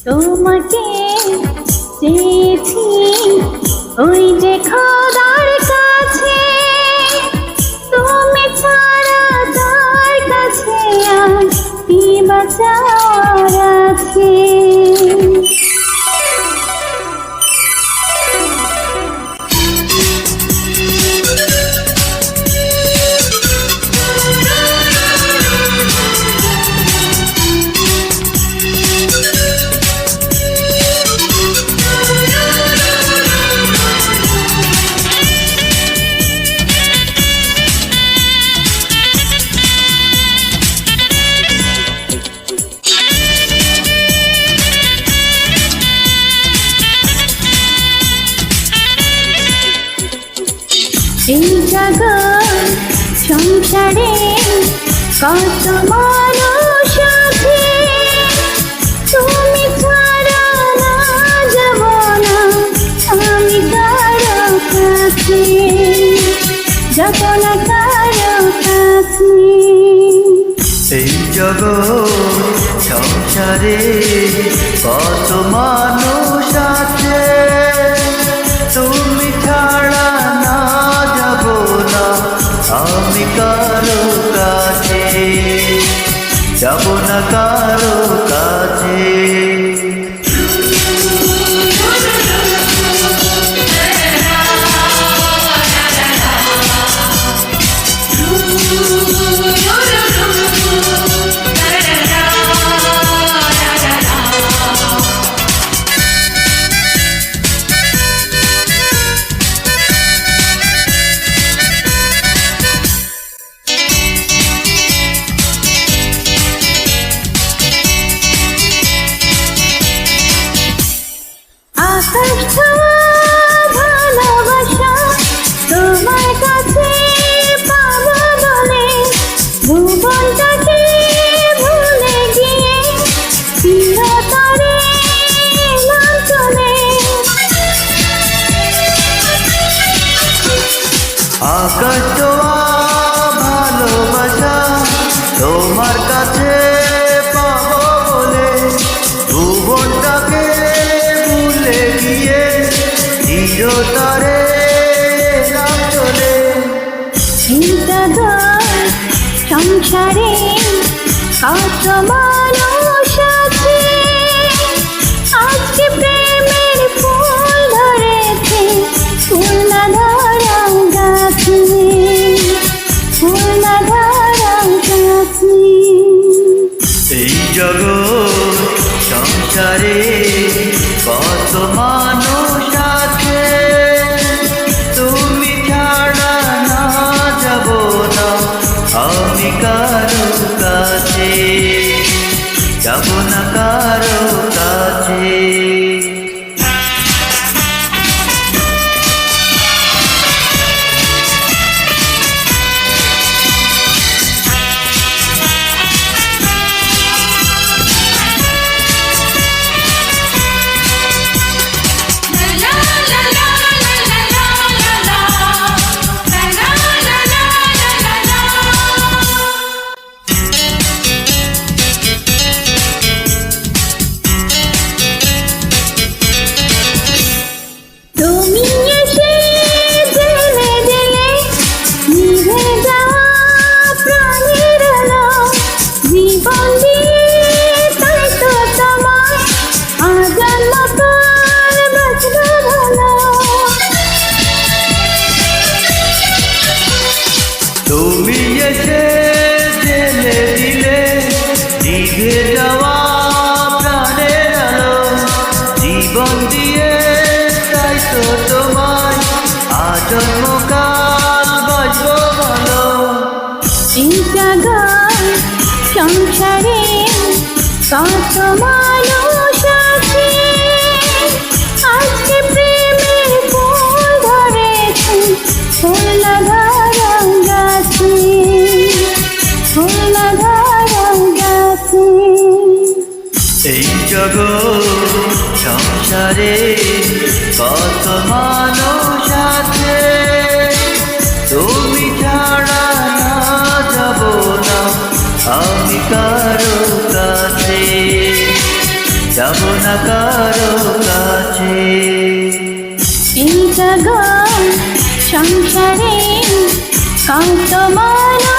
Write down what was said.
তোমাকে চেয়েছি ওই যে খোদার কাছে, তুমি ছাড়া তার কাছে আর কি বাঁচার আছে। এই জগৎ সংসারে কত মানুষ আছে, তুমি ছাড়া না যাব না আমি কারো কাছে, যাব না কারো কাছে। এই জগৎ সংসারে কত মানুষ আছে, তুমি ছাড়া না যাব না আমি কারো কাছে, যাব না কারো কাছে। আকাশ ছোঁয়া ভালোবাসা তোমার কাছে পাবো বলে, ভুবনটাকে ভুলে গিয়ে চিরতরে এলাম চলে। আকাশ ছোঁয়া ভালোবাসা তোমার কাছে পাবো বলে, ভুবনটাকে ভুলে গিয়ে চিরতরে এলাম চলে। এই জগৎ সংসারে কত মানুষ আছে, আজকে প্রেমের ফুল ধরেছে ফুল না ধরা গাছে, ফুল না ধরা গাছে। এই জগৎ সংসারে কত মানুষ আছে, তুমি ছাড়া না যাব না আমি কারো কাছে, যাব না কারো কাছে। তুমি এসে জেলে দিলে নিভে যাওয়া প্রাণের আলো, জীবন দিয়ে তাই তো তোমায় আজন্মকাল বাঁচবো ভালো। এই জগৎ সংসারে কত মানুষ আছে, আজকে প্রেমের ফুল ধরেছে ফুল না ধরা গাছে, ফুল না ধরা গাছে। এই জগৎ সংসারে কত মানুষ আছে, তুমি ছাড়া না যাব না আমি কারো কাছে, যাব না কারো কাছে। এই জগৎ সংসারে কত মানুষ